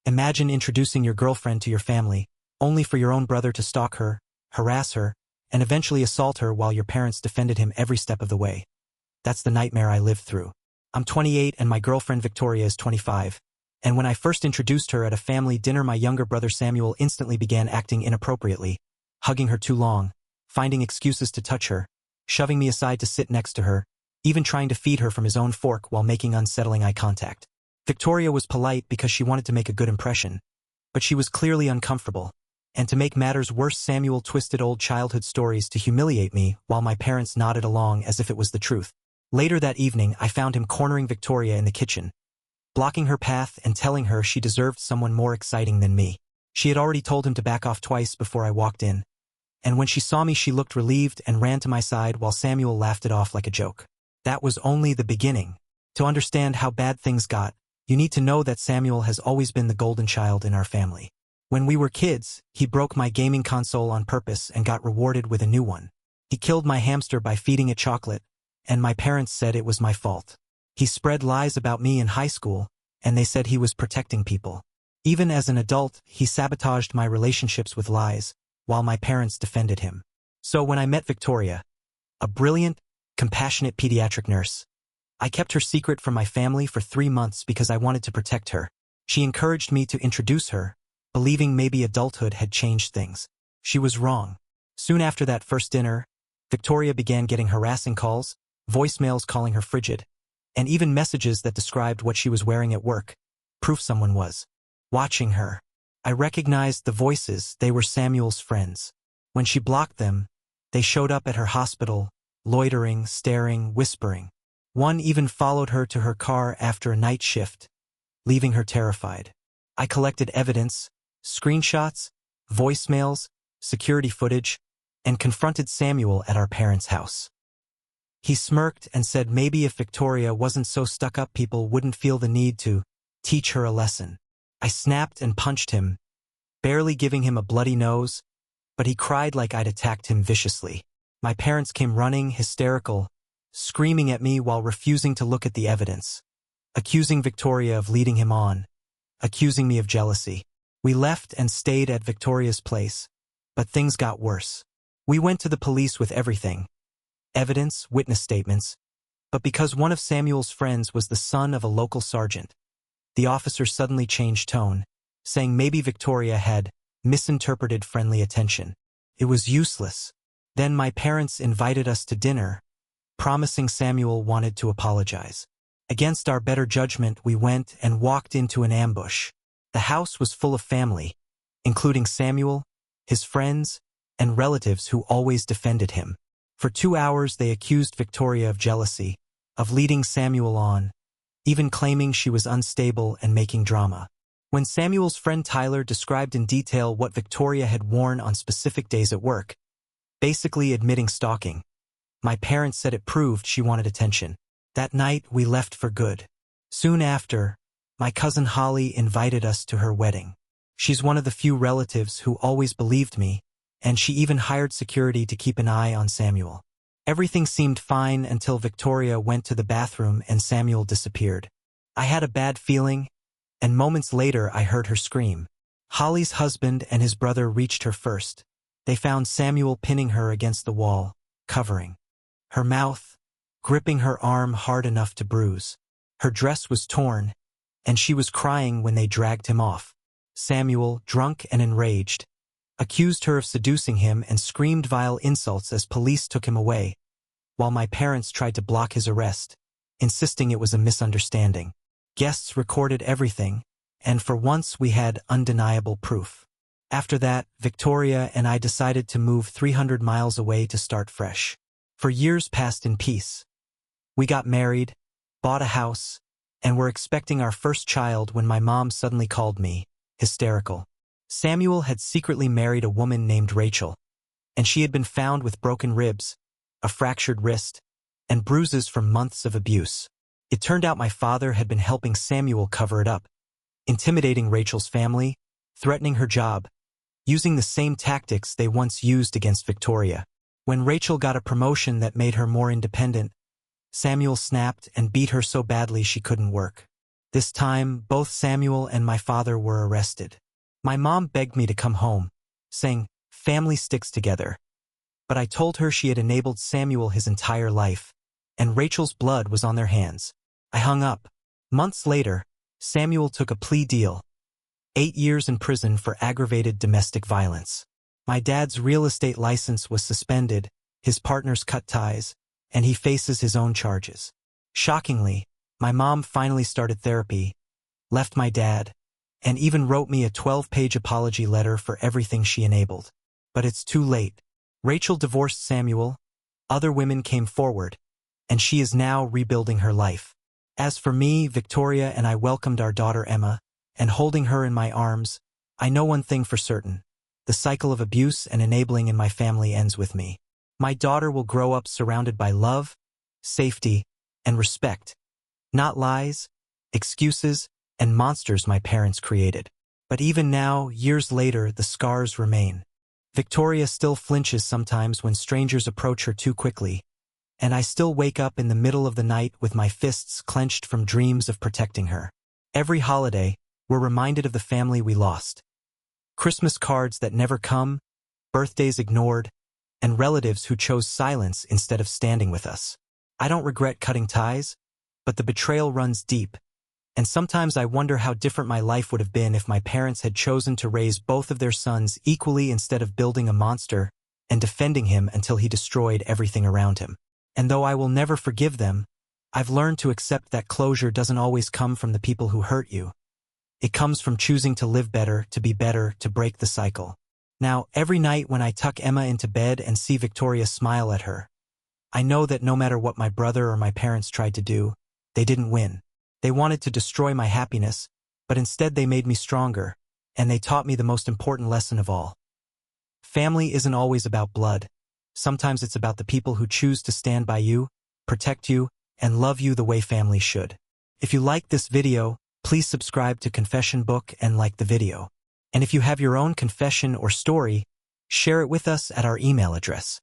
Imagine introducing your girlfriend to your family, only for your own brother to stalk her, harass her, and eventually assault her while your parents defended him every step of the way. That's the nightmare I lived through. I'm 28 and my girlfriend Victoria is 25. And when I first introduced her at a family dinner, my younger brother Samuel instantly began acting inappropriately, hugging her too long, finding excuses to touch her, shoving me aside to sit next to her, even trying to feed her from his own fork while making unsettling eye contact. Victoria was polite because she wanted to make a good impression, but she was clearly uncomfortable. And to make matters worse, Samuel twisted old childhood stories to humiliate me while my parents nodded along as if it was the truth. Later that evening, I found him cornering Victoria in the kitchen, blocking her path and telling her she deserved someone more exciting than me. She had already told him to back off twice before I walked in, and when she saw me she looked relieved and ran to my side while Samuel laughed it off like a joke. That was only the beginning. To understand how bad things got, you need to know that Samuel has always been the golden child in our family. When we were kids, he broke my gaming console on purpose and got rewarded with a new one. He killed my hamster by feeding it chocolate, and my parents said it was my fault. He spread lies about me in high school, and they said he was protecting people. Even as an adult, he sabotaged my relationships with lies, while my parents defended him. So when I met Victoria, a brilliant, compassionate pediatric nurse, I kept her secret from my family for 3 months because I wanted to protect her. She encouraged me to introduce her, believing maybe adulthood had changed things. She was wrong. Soon after that first dinner, Victoria began getting harassing calls, voicemails calling her frigid, and even messages that described what she was wearing at work. Proof someone was watching her. I recognized the voices. They were Samuel's friends. When she blocked them, they showed up at her hospital, loitering, staring, whispering. One even followed her to her car after a night shift, leaving her terrified. I collected evidence, screenshots, voicemails, security footage, and confronted Samuel at our parents' house. He smirked and said maybe if Victoria wasn't so stuck up, people wouldn't feel the need to teach her a lesson. I snapped and punched him, barely giving him a bloody nose, but he cried like I'd attacked him viciously. My parents came running, hysterical, screaming at me while refusing to look at the evidence, accusing Victoria of leading him on, accusing me of jealousy. We left and stayed at Victoria's place, but things got worse. We went to the police with everything, evidence, witness statements, but because one of Samuel's friends was the son of a local sergeant, the officer suddenly changed tone, saying maybe Victoria had misinterpreted friendly attention. It was useless. Then my parents invited us to dinner, promising Samuel wanted to apologize. Against our better judgment, we went and walked into an ambush. The house was full of family, including Samuel, his friends, and relatives who always defended him. For 2 hours they accused Victoria of jealousy, of leading Samuel on, even claiming she was unstable and making drama. When Samuel's friend Tyler described in detail what Victoria had worn on specific days at work, basically admitting stalking, my parents said it proved she wanted attention. That night we left for good. Soon after, my cousin Holly invited us to her wedding. She's one of the few relatives who always believed me, and she even hired security to keep an eye on Samuel. Everything seemed fine until Victoria went to the bathroom and Samuel disappeared. I had a bad feeling, and moments later I heard her scream. Holly's husband and his brother reached her first. They found Samuel pinning her against the wall, covering her mouth, gripping her arm hard enough to bruise. Her dress was torn, and she was crying when they dragged him off. Samuel, drunk and enraged, accused her of seducing him and screamed vile insults as police took him away, while my parents tried to block his arrest, insisting it was a misunderstanding. Guests recorded everything, and for once we had undeniable proof. After that, Victoria and I decided to move 300 miles away to start fresh. For years passed in peace. We got married, bought a house, and were expecting our first child when my mom suddenly called me, hysterical. Samuel had secretly married a woman named Rachel, and she had been found with broken ribs, a fractured wrist, and bruises from months of abuse. It turned out my father had been helping Samuel cover it up, intimidating Rachel's family, threatening her job, using the same tactics they once used against Victoria. When Rachel got a promotion that made her more independent, Samuel snapped and beat her so badly she couldn't work. This time, both Samuel and my father were arrested. My mom begged me to come home, saying, "Family sticks together." But I told her she had enabled Samuel his entire life, and Rachel's blood was on their hands. I hung up. Months later, Samuel took a plea deal. 8 years in prison for aggravated domestic violence. My dad's real estate license was suspended, his partners cut ties, and he faces his own charges. Shockingly, my mom finally started therapy, left my dad, and even wrote me a 12-page apology letter for everything she enabled. But it's too late. Rachel divorced Samuel, other women came forward, and she is now rebuilding her life. As for me, Victoria and I welcomed our daughter Emma, and holding her in my arms, I know one thing for certain. The cycle of abuse and enabling in my family ends with me. My daughter will grow up surrounded by love, safety, and respect. Not lies, excuses, and monsters my parents created. But even now, years later, the scars remain. Victoria still flinches sometimes when strangers approach her too quickly, and I still wake up in the middle of the night with my fists clenched from dreams of protecting her. Every holiday, we're reminded of the family we lost. Christmas cards that never come, birthdays ignored, and relatives who chose silence instead of standing with us. I don't regret cutting ties, but the betrayal runs deep, and sometimes I wonder how different my life would have been if my parents had chosen to raise both of their sons equally instead of building a monster and defending him until he destroyed everything around him. And though I will never forgive them, I've learned to accept that closure doesn't always come from the people who hurt you. It comes from choosing to live better, to be better, to break the cycle. Now, every night when I tuck Emma into bed and see Victoria smile at her, I know that no matter what my brother or my parents tried to do, they didn't win. They wanted to destroy my happiness, but instead they made me stronger, and they taught me the most important lesson of all. Family isn't always about blood. Sometimes it's about the people who choose to stand by you, protect you, and love you the way family should. If you liked this video, please subscribe to Confession Book and like the video. And if you have your own confession or story, share it with us at our email address.